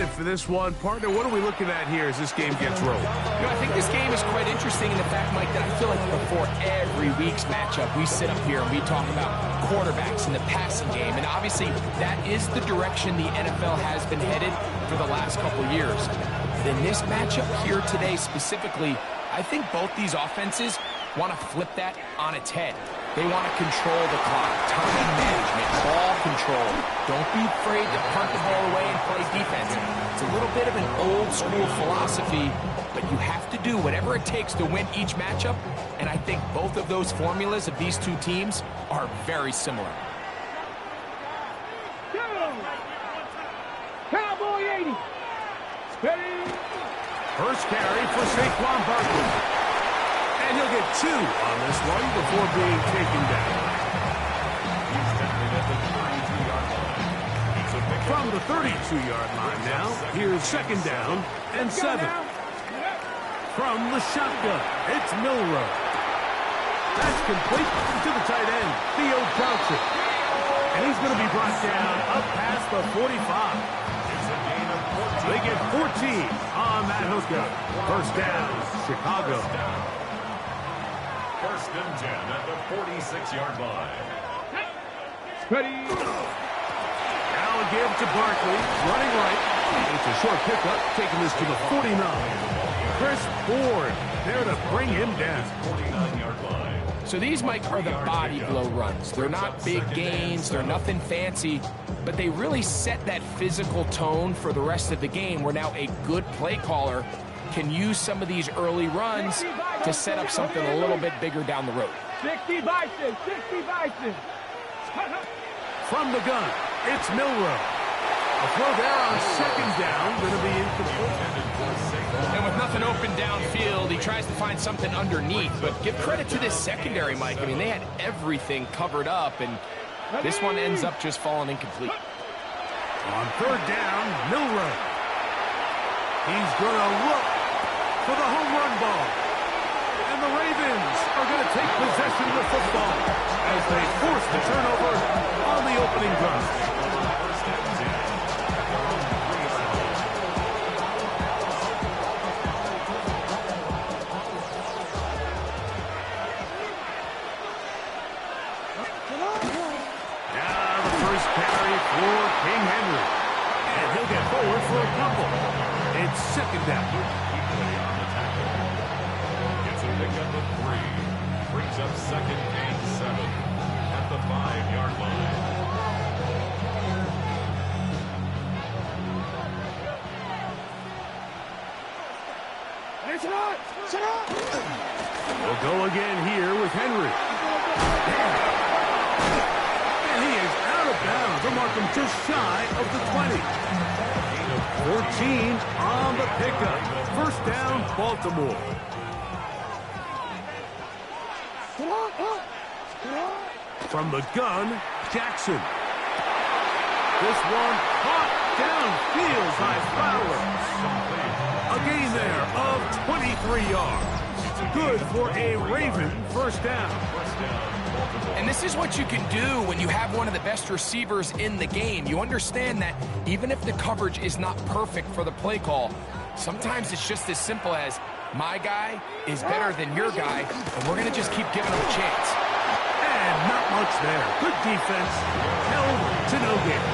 excited for this one. Partner, what are we looking at here as this game gets rolling? You know, I think this game is quite interesting in the fact, Mike, that I feel like before every week's matchup, we sit up here and we talk about quarterbacks in the passing game. And obviously, that is the direction the NFL has been headed for the last couple years. But in this matchup here today specifically, I think both these offenses want to flip that on its head. They want to control the clock, time management, ball control. Don't be afraid to punt the ball away and play defense. It's a little bit of an old school philosophy, but you have to do whatever it takes to win each matchup, and I think both of those formulas of these two teams are very similar. Cowboy 80. Ready? First carry for Saquon Barkley. And he'll get 2 on this one before being taken down. From the 32-yard line now, here's second down and 7. From the shotgun, it's Milroe. That's complete to the tight end, Theo Johnson. And he's going to be brought down up past the 45. They get 14 on that hookup. First down, Chicago. First and 10 at the 46-yard line. Ready? Now a give to Barkley, running right. It's a short pickup, taking this to the 49. Chris Ford there to bring him down. 49-yard line. So these, Mike, are the body blow runs. They're not big gains, they're nothing fancy, but they really set that physical tone for the rest of the game where now a good play caller can use some of these early runs to set up something a little bit bigger down the road. 60 Bison, 60 Bison. From the gun, it's Milroe. A throw there on second down, going to be incomplete. And with nothing open downfield, he tries to find something underneath. But give credit to this secondary, Mike. I mean, they had everything covered up, and this one ends up just falling incomplete. On third down, Milroe. He's going to look for the home run ball. And the Ravens are going to take possession of the football as they force the turnover on the opening drive. Now the first carry for King Henry. And he'll get forward for a couple. It's second down. Gets a pickup of 3. Brings up second and 7 at the 5-yard line. We'll go again here with Henry. And he is out of bounds. They'll mark him just shy of the 20. 14 on the pickup. First down, Baltimore. From the gun, Jackson. This one caught downfield by Fowler. A gain there of 23 yards. Good for a Raven first down. And this is what you can do when you have one of the best receivers in the game. You understand that even if the coverage is not perfect for the play call, sometimes it's just as simple as my guy is better than your guy, and we're going to just keep giving him a chance. And not much there. Good defense. Held to no gain.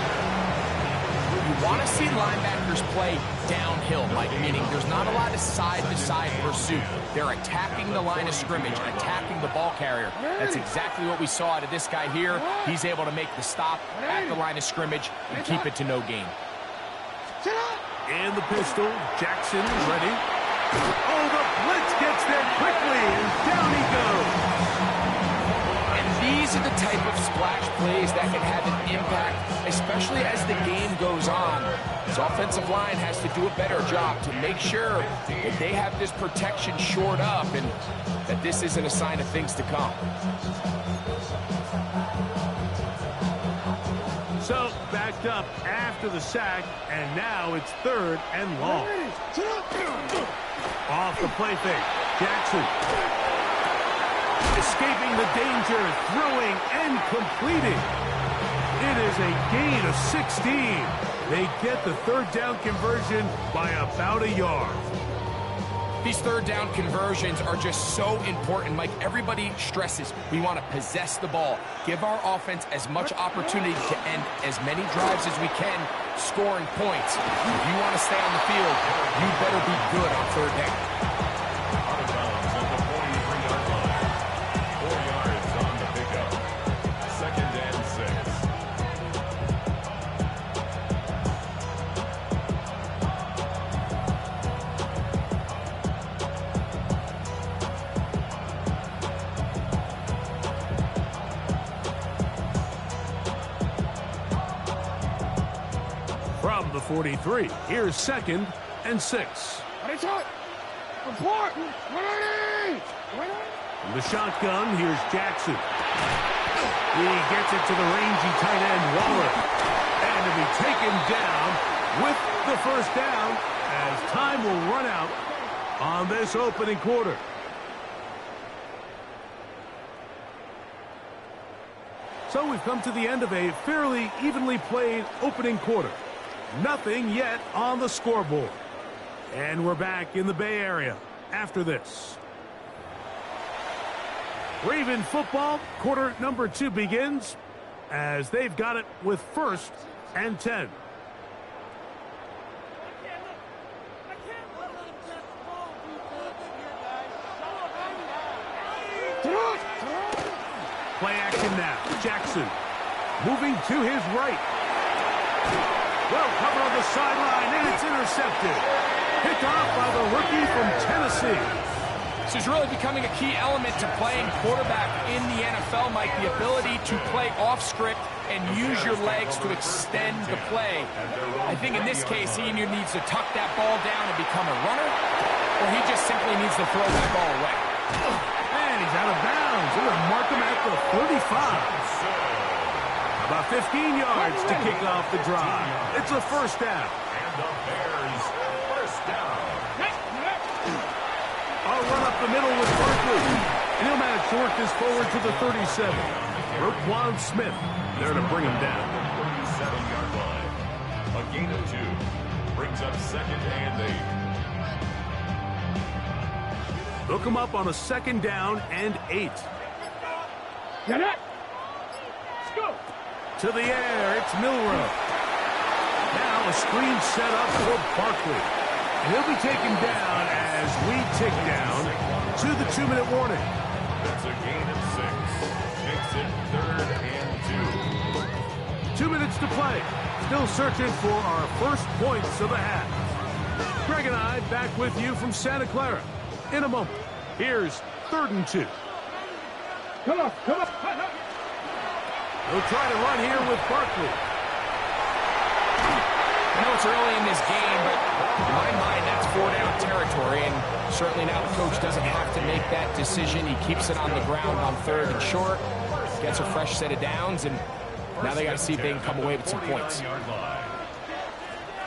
You want to see linebackers play downhill, Mike, meaning there's not a lot of side-to-side pursuit. They're attacking the line of scrimmage, attacking the ball carrier. That's exactly what we saw out of this guy here. He's able to make the stop at the line of scrimmage and keep it to no gain. And the pistol. Jackson ready. Oh, the blitz gets there quickly, and down he goes. And these are the type of splash plays that can have an impact, especially as the game goes on. This offensive line has to do a better job to make sure that they have this protection shored up and that this isn't a sign of things to come. So, backed up after the sack, and now it's third and long. Off the play fake, Jackson. Escaping the danger, throwing and completing. It is a gain of 16. They get the third down conversion by about a yard. These third down conversions are just so important, Mike. Everybody stresses we want to possess the ball, give our offense as much opportunity to end as many drives as we can, scoring points. If you want to stay on the field, you better be good on third down. Out of bounds at the 43-yard line. 4 yards on the pickup. 2nd and 6. From the 43, here's 2nd and 6. Report! From the shotgun, here's Jackson. He gets it to the rangy tight end, Waller. And to be taken down with the first down as time will run out on this opening quarter. So we've come to the end of a fairly evenly played opening quarter. Nothing yet on the scoreboard. And we're back in the Bay Area after this. Raven football, quarter number 2 begins as they've got it with 1st and 10. Play action now. Jackson moving to his right. Well covered on the sideline, and it's intercepted. Picked off by the rookie from Tennessee. This is really becoming a key element to playing quarterback in the NFL, Mike. The ability to play off script and use your legs to extend the play. I think in this case, he either needs to tuck that ball down and become a runner, or he just simply needs to throw that ball away. And he's out of bounds. They're going to mark him at the 35. About 15 yards to kick off the drive. It's a first down. And the Bears first down. I'll run up the middle with Barkley. And he'll manage to work this forward to the 37. Roquan Smith there to bring him down. 37-yard line. A gain of 2. Brings up 2nd and 8. Look him up on a 2nd down and 8. Get it! Let's go! To the air, it's Milroe. Now a screen set up for Barkley. And he'll be taken down as we tick down to the 2-minute warning. That's a gain of 6. Makes it 3rd and 2. 2 minutes to play. Still searching for our first points of the half. Greg and I back with you from Santa Clara. In a moment, here's 3rd and 2. Come on! He'll try to run here with Barkley. I know it's early in this game, but in my mind, that's 4-down territory, and certainly now the coach doesn't have to make that decision. He keeps it on the ground on 3rd and short, gets a fresh set of downs, and now they got to see if they can come away with some points.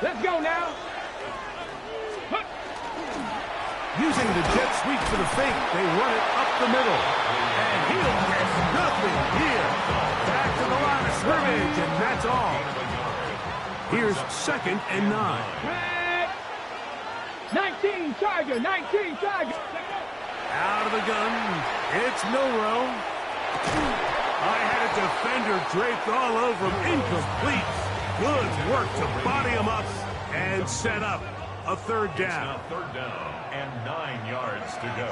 Let's go now! Using the jet sweep for the fake, they run it up the middle. And he'll get nothing here. Back to the line of scrimmage, and that's all. Here's 2nd and 9. 19 Tiger, 19 Tiger. Out of the gun, it's Milroe. I had a defender draped all over him, incomplete. Good work to body him up and set up a 3rd down. 3rd down and 9 yards to go.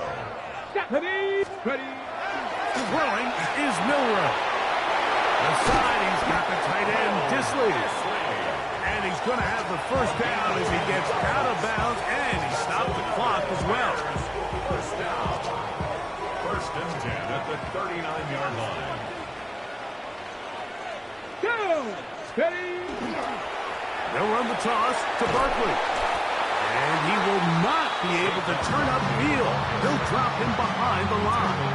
Ready? Throwing is Milroe. The side, he's got the tight end, Disley. And he's going to have the first down as he gets out of bounds, and he stopped the clock as well. First down. 1st and 10 at the 39-yard line. Go! Ready? They'll run the toss to Barkley. And he will not be able to turn upfield. They'll drop him behind the line.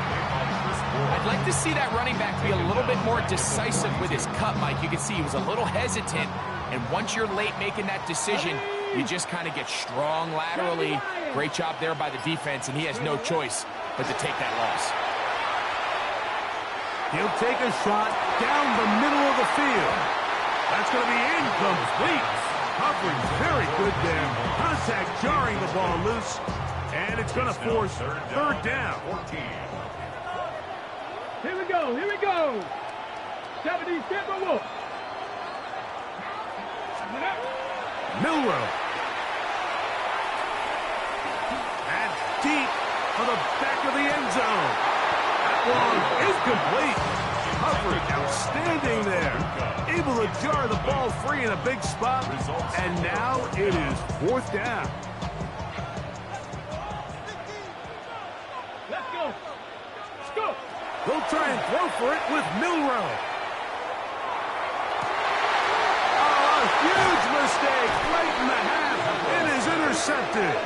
I'd like to see that running back be a little bit more decisive with his cut, Mike. You can see he was a little hesitant, and once you're late making that decision, you just kind of get strong laterally. Great job there by the defense, and he has no choice but to take that loss. He'll take a shot down the middle of the field. That's going to be incomplete. Coverage very good there. Contact jarring the ball loose. And it's going to force third down. 14. Here we go. Here we go. 70 Timberwolves. Milroe. And deep for the back of the end zone. That one is complete. Coverage outstanding there. Able to jar the ball free in a big spot. And now it is fourth down. Let's go. Let's go. They'll try and throw for it with Milroe. Oh, a huge mistake late in the half. It is intercepted.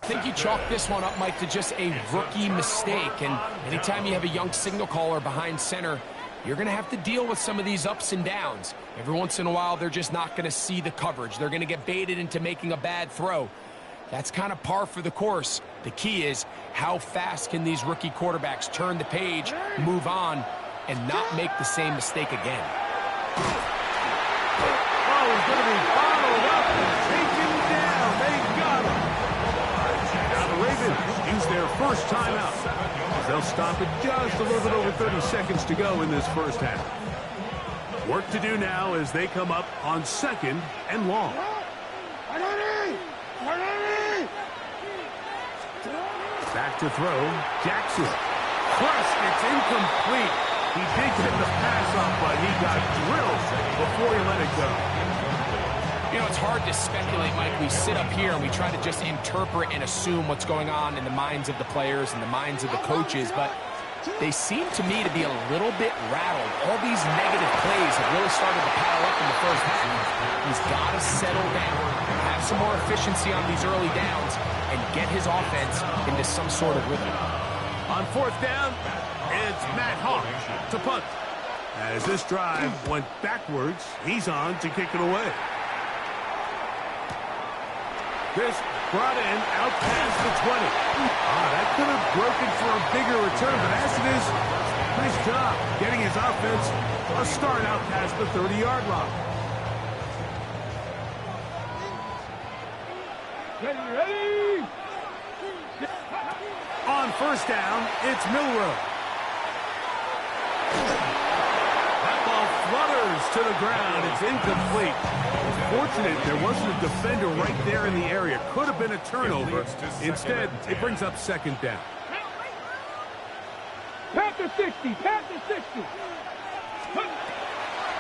I think you chalk this one up, Mike, to just a rookie mistake. And anytime you have a young signal caller behind center, you're going to have to deal with some of these ups and downs. Every once in a while, they're just not going to see the coverage. They're going to get baited into making a bad throw. That's kind of par for the course. The key is how fast can these rookie quarterbacks turn the page, move on, and not make the same mistake again. Oh, he's going to be bottled up and taken down. They got him. Now the Ravens use their first timeout. They'll stop it just a little bit over 30 seconds to go in this first half. Work to do now as they come up on second and long. Back to throw, Jackson. Crushed, it's incomplete. He did get the pass up, but he got drilled before he let it go. You know, it's hard to speculate, Mike. We sit up here and we try to just interpret and assume what's going on in the minds of the players and the minds of the coaches, but they seem to me to be a little bit rattled. All these negative plays have really started to pile up in the first half. He's got to settle down, have some more efficiency on these early downs, and get his offense into some sort of rhythm. On fourth down, it's Matt Hawk to punt. As this drive went backwards, he's on to kick it away. This brought in out past the 20. That could have broken for a bigger return, but as it is, nice job getting his offense a start out past the 30-yard line. Ready. On first down, it's Milroe. That ball flutters to the ground. It's incomplete. Fortunate there wasn't a defender right there in the area. Could have been a turnover. Instead, it brings up second down. Panther 60. Panther 60.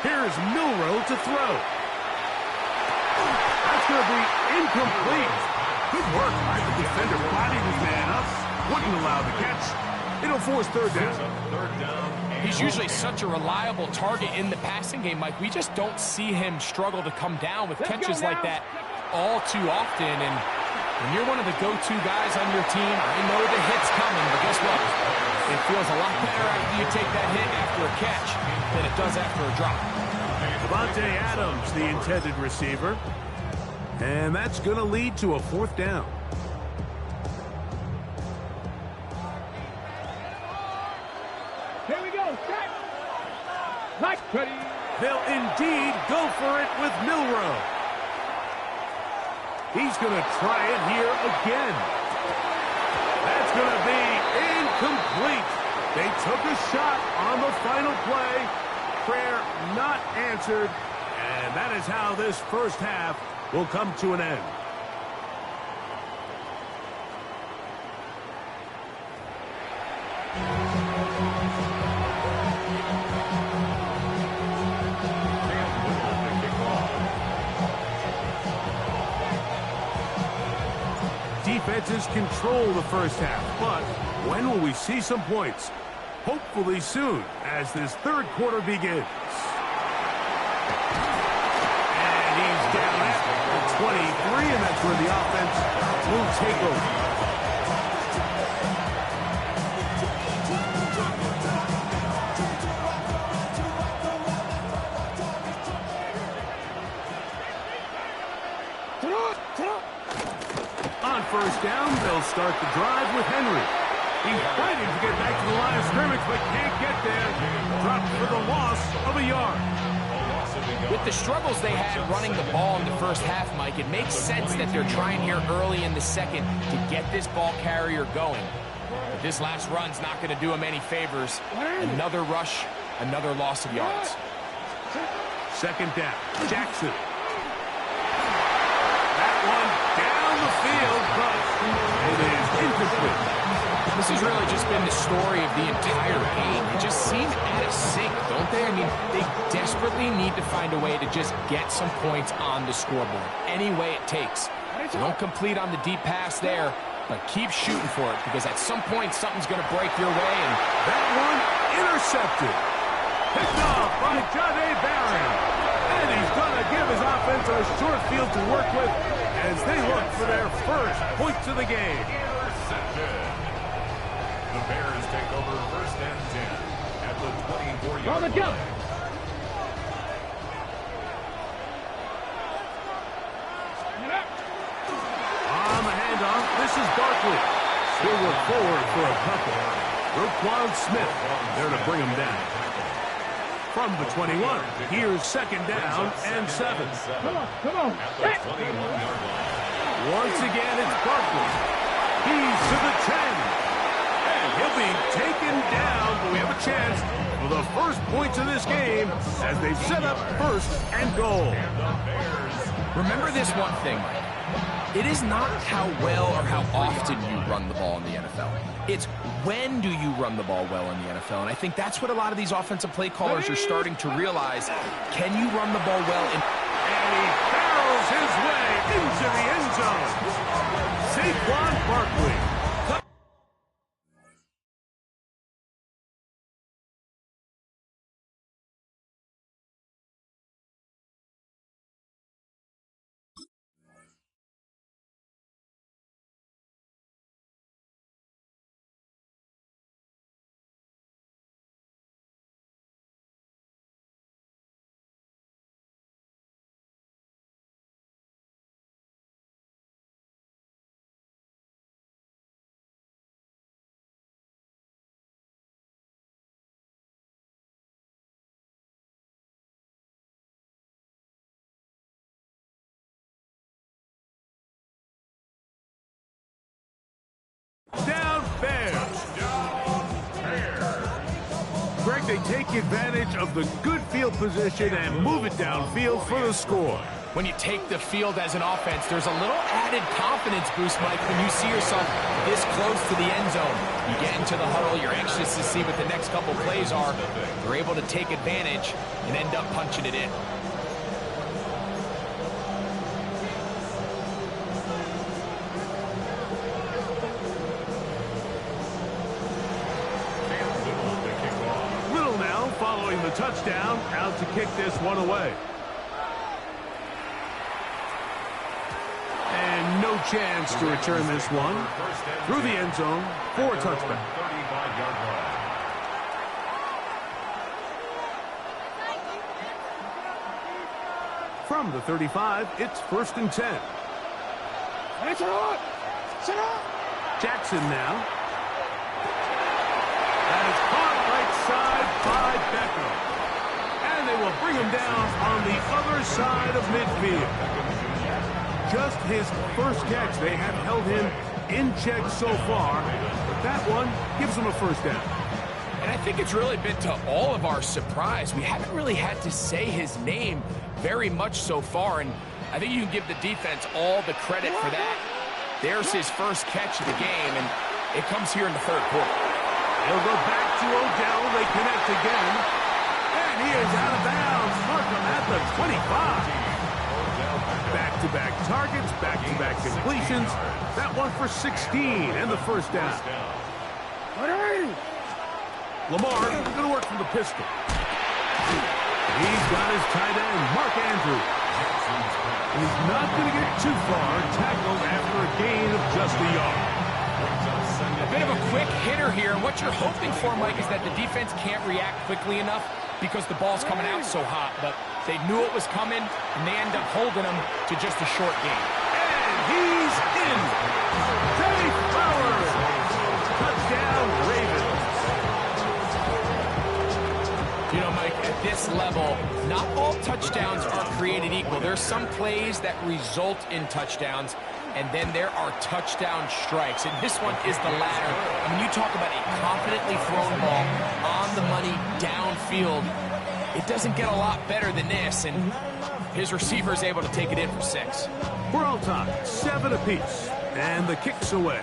Here's Milroe to throw. That's going to be incomplete. Good work by the defender. Bodied his man up. Wouldn't allow the catch. It'll force third down. He's usually such a reliable target in the passing game, Mike. We just don't see him struggle to come down with catches like that all too often. And When you're one of the go-to guys on your team, I know the hit's coming, but guess what? It feels a lot better after you take that hit after a catch than it does after a drop. Davante Adams, the intended receiver. And that's going to lead to a 4th down. Here we go. Set. Like ready. They'll indeed go for it with Milroe. He's going to try it here again. That's going to be incomplete. They took a shot on the final play. Prayer not answered. And that is how this first half will come to an end. Defenses control the first half, but when will we see some points? Hopefully soon, as this third quarter begins. And he's down at the 23, and that's where the offense will take over. On first down, they'll start the drive with Henry. He's fighting to get back to the line of scrimmage, but can't get there. Dropped for the loss of a yard. With the struggles they had running the ball in the first half, Mike, it makes sense that they're trying here early in the second to get this ball carrier going. But this last run's not going to do him any favors. Another rush, another loss of yards. Second down, Jackson. That one down the field, but it is incomplete. This has really just been the story of the entire game. They just seem out of sync, don't they? I mean, they desperately need to find a way to just get some points on the scoreboard, any way it takes. So don't complete on the deep pass there, but keep shooting for it, because at some point, something's going to break your way. And that one intercepted. Picked off by Jahdae Barron. And he's going to give his offense a short field to work with as they look for their first points of the game. The Bears take over 1st and 10 at the 24-yard line. Go. On the handoff, this is Barkley. He'll look forward for a couple. Roquan Smith there to bring him down. From the 21, here's 2nd down and 7. Come on. At the 21-yard line. Once again, it's Barkley. He's to the 10. And he'll be taken down, but we have a chance for the first points of this game as they've set up 1st and goal. remember this one thing, Mike. It is not how well or how often you run the ball in the NFL. It's when do you run the ball well in the NFL. And I think that's what a lot of these offensive play callers are starting to realize. Can you run the ball well? And he barrels his way into the end zone. Saquon Barkley. Down Bears. Greg, they take advantage of the good field position and move it downfield for the score. When you take the field as an offense, there's a little added confidence boost, Mike, when you see yourself this close to the end zone. You get into the huddle, you're anxious to see what the next couple plays are. You're able to take advantage and end up punching it in. Following the touchdown, out to kick this one away. And no chance to return this one through the end zone for a touchback. 35-yard line. From the 35, it's 1st and 10. Jackson now. That is caught right side by Beckham. And they will bring him down on the other side of midfield. Just his first catch. They have held him in check so far. But that one gives him a first down. And I think it's really been to all of our surprise. We haven't really had to say his name very much so far, and I think you can give the defense all the credit for that. There's his first catch of the game, and it comes here in the 3rd quarter. He'll go back to Odell. They connect again. And he is out of bounds. Markham at the 25. Back-to-back targets, back-to-back completions. That one for 16 and the first down. Lamar going to work from the pistol. He's got his tight end, Mark Andrews. He's not going to get too far, tackled after a gain of just a yard. A bit of a quick hitter here. What you're hoping for, Mike, is that the defense can't react quickly enough because the ball's coming out so hot. But they knew it was coming, and they end up holding them to just a short gain. And he's in. Zay Flowers. Touchdown, Ravens. You know, Mike, at this level, not all touchdowns are created equal. There's some plays that result in touchdowns, and then there are touchdown strikes. And this one is the latter. I mean, you talk about a confidently thrown ball on the money downfield. It doesn't get a lot better than this, and his receiver is able to take it in for 6. We're all tied, 7 apiece, and the kick's away.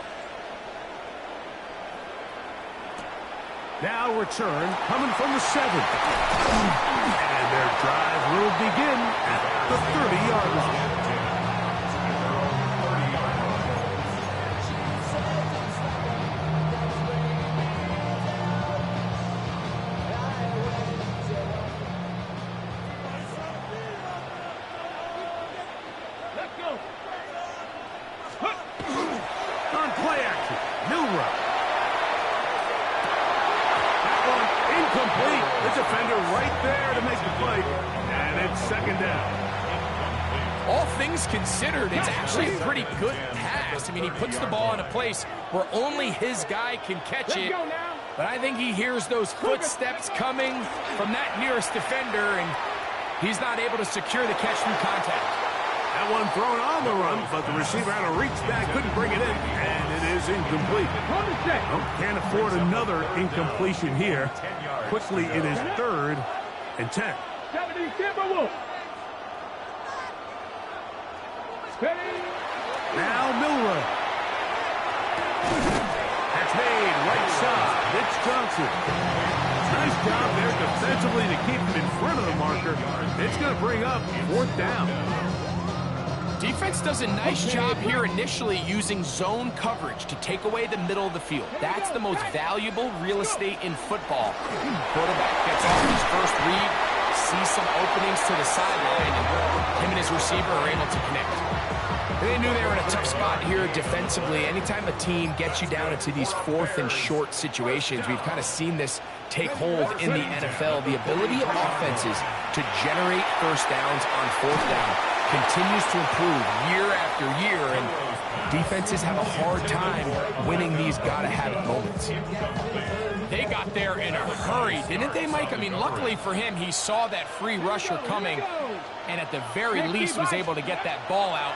Now return coming from the 7. And their drive will begin at the 30-yard line. Let's go. On play action, Milroe. Incomplete. The defender right there to make the play. And it's 2nd down. All things considered, it's actually a pretty good pass. I mean, he puts the ball in a place where only his guy can catch it. But I think he hears those footsteps coming from that nearest defender, and he's not able to secure the catch through contact. That one thrown on the run, but the receiver had to reach back, couldn't bring it in, and it is incomplete. Well, can't afford another incompletion here. Quickly, it is 3rd and 10. Now Milroe. That's made right side. It's Johnson. Nice job there defensively to keep him in front of the marker. It's going to bring up 4th down. Defense does a nice job here initially using zone coverage to take away the middle of the field. That's the most valuable real estate in football. Quarterback gets off his first read, sees some openings to the sideline, and him and his receiver are able to connect. They knew they were in a tough spot here defensively. Anytime a team gets you down into these 4th and short situations, we've kind of seen this take hold in the NFL. The ability of offenses to generate first downs on 4th down continues to improve year after year, and defenses have a hard time winning these gotta-have-it moments. They got there in a hurry, didn't they, Mike? I mean, luckily for him, he saw that free rusher coming, and at the very least was able to get that ball out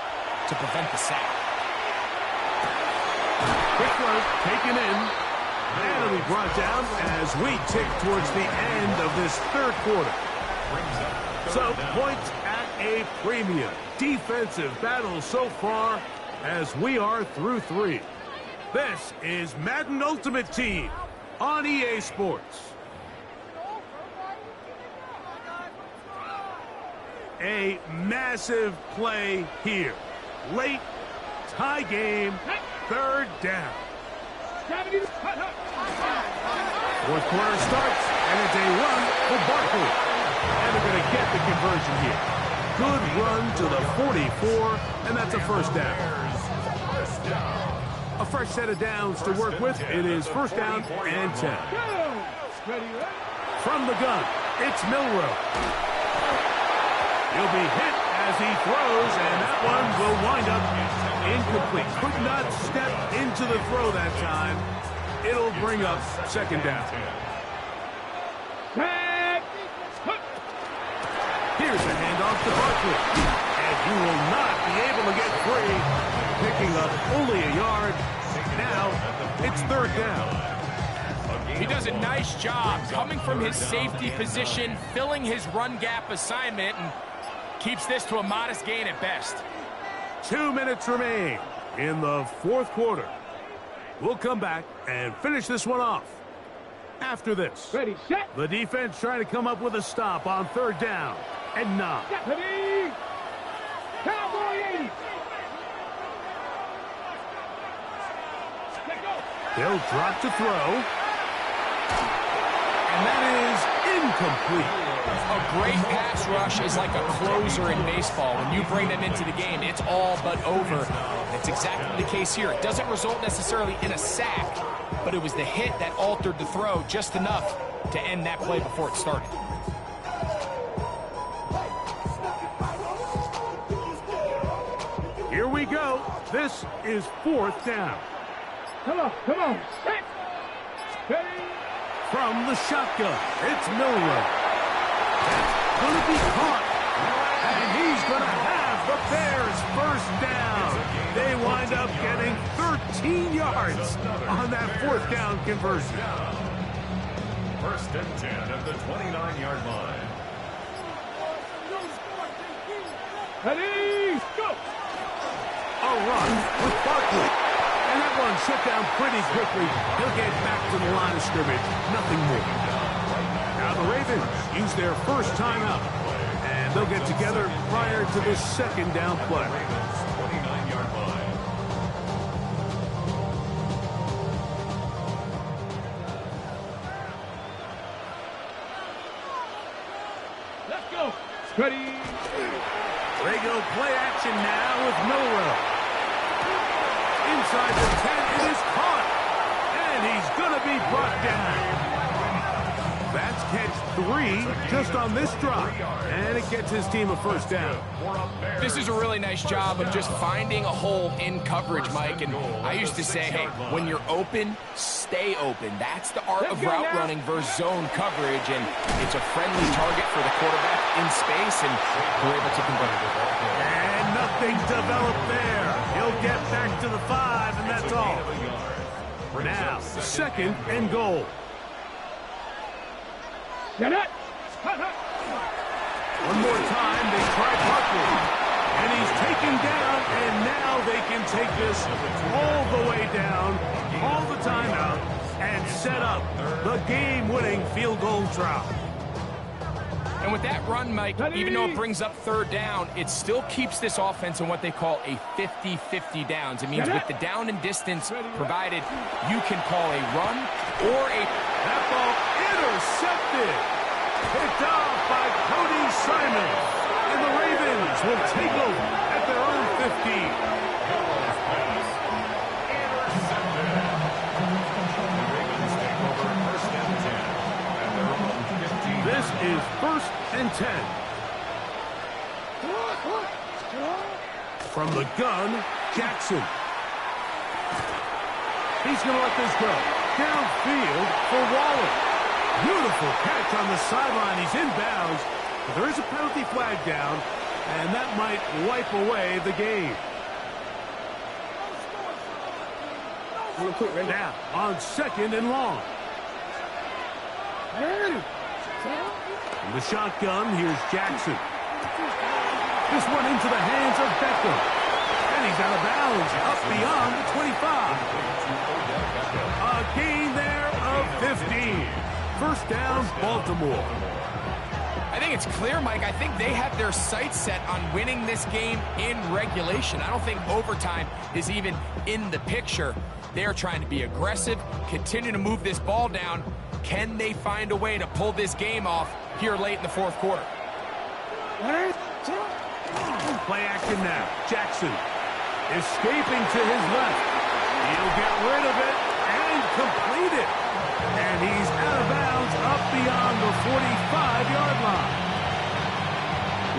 to prevent the sack. Quick work, taken in, and it'll be brought down as we tick towards the end of this 3rd quarter. So, points at a premium. Defensive battle so far as we are through 3. This is Madden Ultimate Team on EA Sports. A massive play here. Late, tie game, 3rd down. 4th quarter starts, and it's a run for Barkley. And they're going to get the conversion here. Good run to the 44, and that's a 1st down. A fresh set of downs to work with. It is first down and 10. From the gun, it's Milroe. He'll be hit as he throws, and that one will wind up incomplete. Could not step into the throw that time. It'll bring up second down. Here's a handoff to Barkley. And he will not be able to get free. Picking up only a yard. Now, it's third down. He does a nice job coming from his safety position, filling his run gap assignment, and keeps this to a modest gain at best. 2 minutes remain in the fourth quarter. We'll come back and finish this one off. After this, Ready, set. the defense trying to come up with a stop on third down and 9. Ready. Cowboy 80. Let go. They'll drop to throw. And that is incomplete. A great pass rush is like a closer in baseball. When you bring them into the game, it's all but over. That's exactly the case here. It doesn't result necessarily in a sack, but it was the hit that altered the throw just enough to end that play before it started. Here we go. This is fourth down. Come on, set. Ready. From the shotgun, it's Milroe. That's going to be caught. And he's going to have the Bears first down. They wind up getting 13 yards on that fourth down conversion. First and 10 at the 29-yard line. Ready, go. A run with Barkley. And that one shut down pretty quickly. He'll get back to the line of scrimmage. Nothing more. Now the Ravens use their first timeout. And they'll get together prior to this second down play. 29-yard line. Let's go. Ready. They go play action now with Milroe. Inside the 10, it is caught. And he's going to be brought down. That's catch 3 just on this drive. And it gets his team a first down. This is a really nice job of just finding a hole in coverage, Mike. And I used to say, hey, when you're open, stay open. That's the art of route running versus zone coverage. And it's a friendly target for the quarterback in space, and they're able to convert it. And nothing developed there. He'll get back to the 5, and that's all. Now, second and goal. Get it. One more time, they try Barkley. And he's taken down, and now they can take this all the way down, call the timeout, and set up the game-winning field goal try. And with that run, Mike, even though it brings up third down, it still keeps this offense in what they call a 50-50 downs. It means with the down and distance provided, you can call a run or a... That ball intercepted. Picked off by Cody Simon. And the Ravens will take over at their own 15. This is first and 10. From the gun, Jackson. He's going to let this go. Downfield for Waller. Beautiful catch on the sideline. He's inbounds. But there is a penalty flag down, and that might wipe away the game. Now, on second and long. From the shotgun, here's Jackson. This one into the hands of Beckham. And he's out of bounds, up beyond the 25. A gain there of 15. First down, Baltimore. I think it's clear, Mike. I think they have their sights set on winning this game in regulation. I don't think overtime is even in the picture. They're trying to be aggressive, continue to move this ball down. Can they find a way to pull this game off here late in the fourth quarter? Play action now. Jackson. Escaping to his left. He'll get rid of it and complete it. And he's out of bounds up beyond the 45-yard line.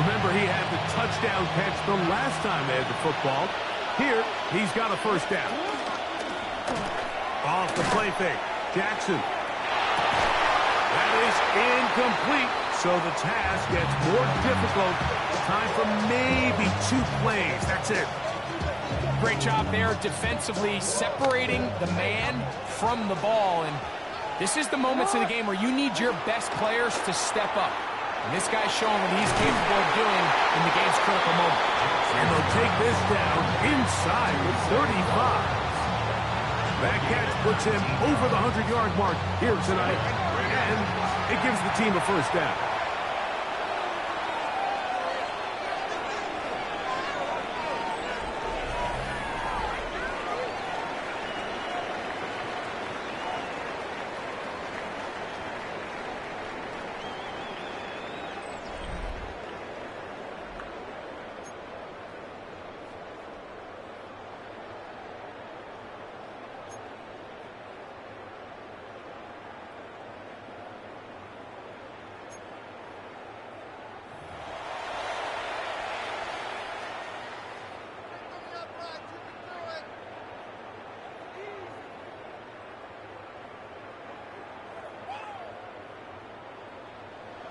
Remember, he had the touchdown catch the last time they had the football. Here, he's got a first down. Off the play fake. Jackson. That is incomplete. So the task gets more difficult. Time for maybe 2 plays. That's it. Great job there defensively, separating the man from the ball. And this is the moments of the game where you need your best players to step up. And this guy's showing what he's capable of doing in the game's critical moment. And they'll take this down inside the 35. That catch puts him over the 100-yard mark here tonight. And it gives the team a first down.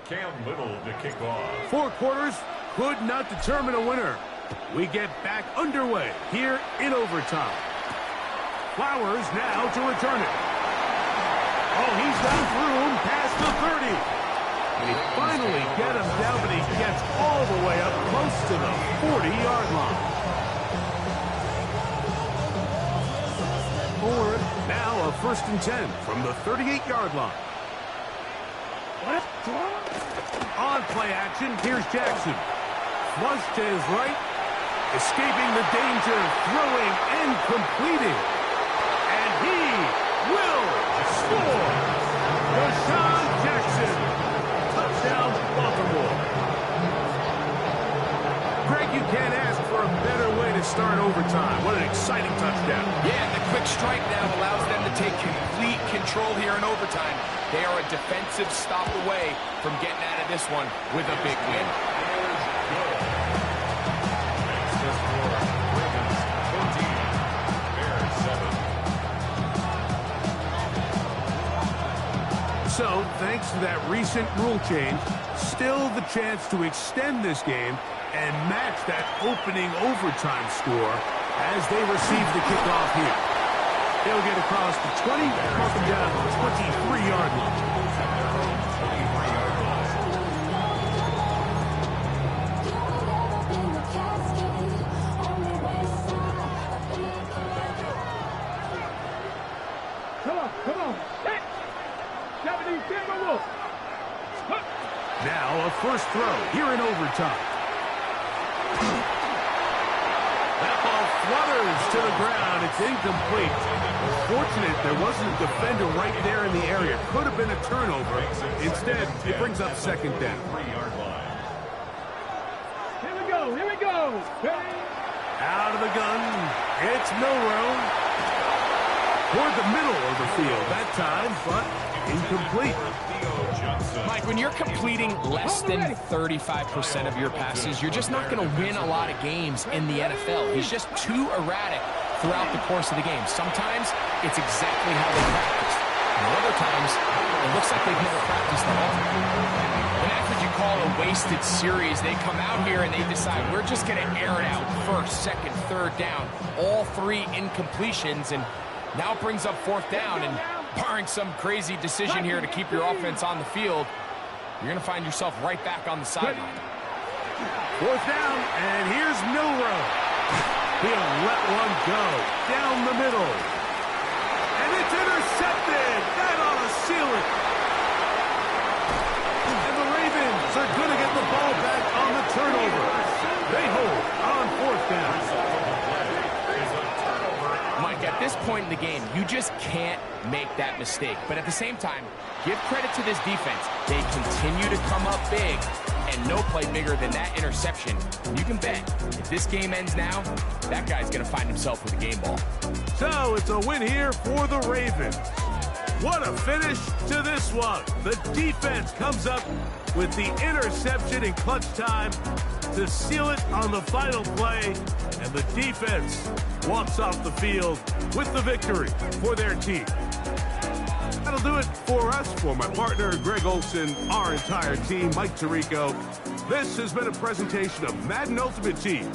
Cam Little to kick off. 4 quarters could not determine a winner. We get back underway here in overtime. Flowers now to return it. Oh, he's got room past the 30. They finally get him down, but he gets all the way up close to the 40-yard line. Forward, now a 1st and 10 from the 38-yard line. On play action, here's Jackson. Flush to his right, escaping the danger, throwing and completing. And he will score. Deshaun Jackson. Touchdown, Baltimore. Greg, you can't ask for a better way to start overtime. What an exciting touchdown. Yeah, the quick strike now allows them to take complete control here in overtime. They are a defensive stop away from getting out of this one with a big win. Makes the score. Ravens 14, Bears 7. So, thanks to that recent rule change, still the chance to extend this game and match that opening overtime score as they receive the kickoff here. They'll get across the 20, mark them down to the 23-yard line. Come on. Hit. 70, Timberwolves. Now a first throw here in overtime. That ball flutters to the ground. It's incomplete. Fortunate there wasn't a defender right there in the area. Could have been a turnover. Instead, it brings up 2nd down. 3-yard line. Here we go. Ready? Out of the gun, it's Milroe. Toward the middle of the field that time, but incomplete. Mike, when you're completing less than 35% of your passes, you're just not going to win a lot of games in the NFL. He's just too erratic throughout the course of the game. Sometimes it's exactly how they practice. And other times, it looks like they've never practiced at all. And that's what you call a wasted series. They come out here and they decide, we're just going to air it out. 1st, 2nd, 3rd down. All 3 incompletions, and now it brings up 4th down, and barring some crazy decision here to keep your offense on the field, you're going to find yourself right back on the sideline. 4th down, and here's Milroe. He'll let one go down the middle. And it's intercepted. That ought to seal it. And the Ravens are going to get the ball back on the turnover. They hold on 4th down. Mike, At this point in the game, you just can't make that mistake. But at the same time, give credit to this defense. They continue to come up big, and no play bigger than that interception. You can bet, if this game ends now, that guy's going to find himself with a game ball. So it's a win here for the Ravens. What a finish to this one. The defense comes up with the interception in clutch time to seal it on the final play, and the defense walks off the field with the victory for their team. That'll do it for us. For my partner, Greg Olson, our entire team, Mike Tirico, this has been a presentation of Madden Ultimate Team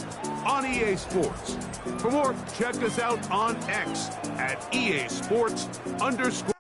on EA Sports. For more, check us out on X at EA Sports _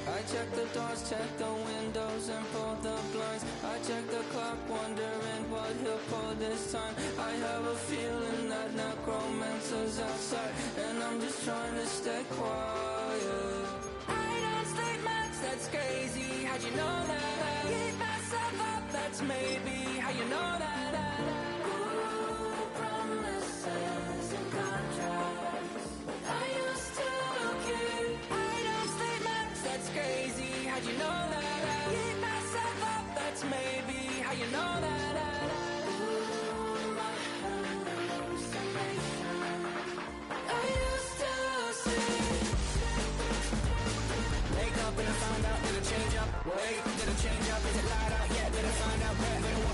I check the doors, check the windows, and pull the blinds. I check the clock, wondering what he'll pull this time. I have a feeling that necromancer's outside, and I'm just trying to stay quiet. I don't sleep much, that's crazy. How'd you know that? I keep myself up, that's maybe how you know that. Ooh, promises and contracts. I used to keep. I don't sleep much, that's crazy. How'd you know that? I keep myself up, that's maybe how you know that. Ooh, my hallucination. I used to see. Wake up and I found out, did it change up? Wait, did it change up? Is it light out? Yeah, did it find out? Better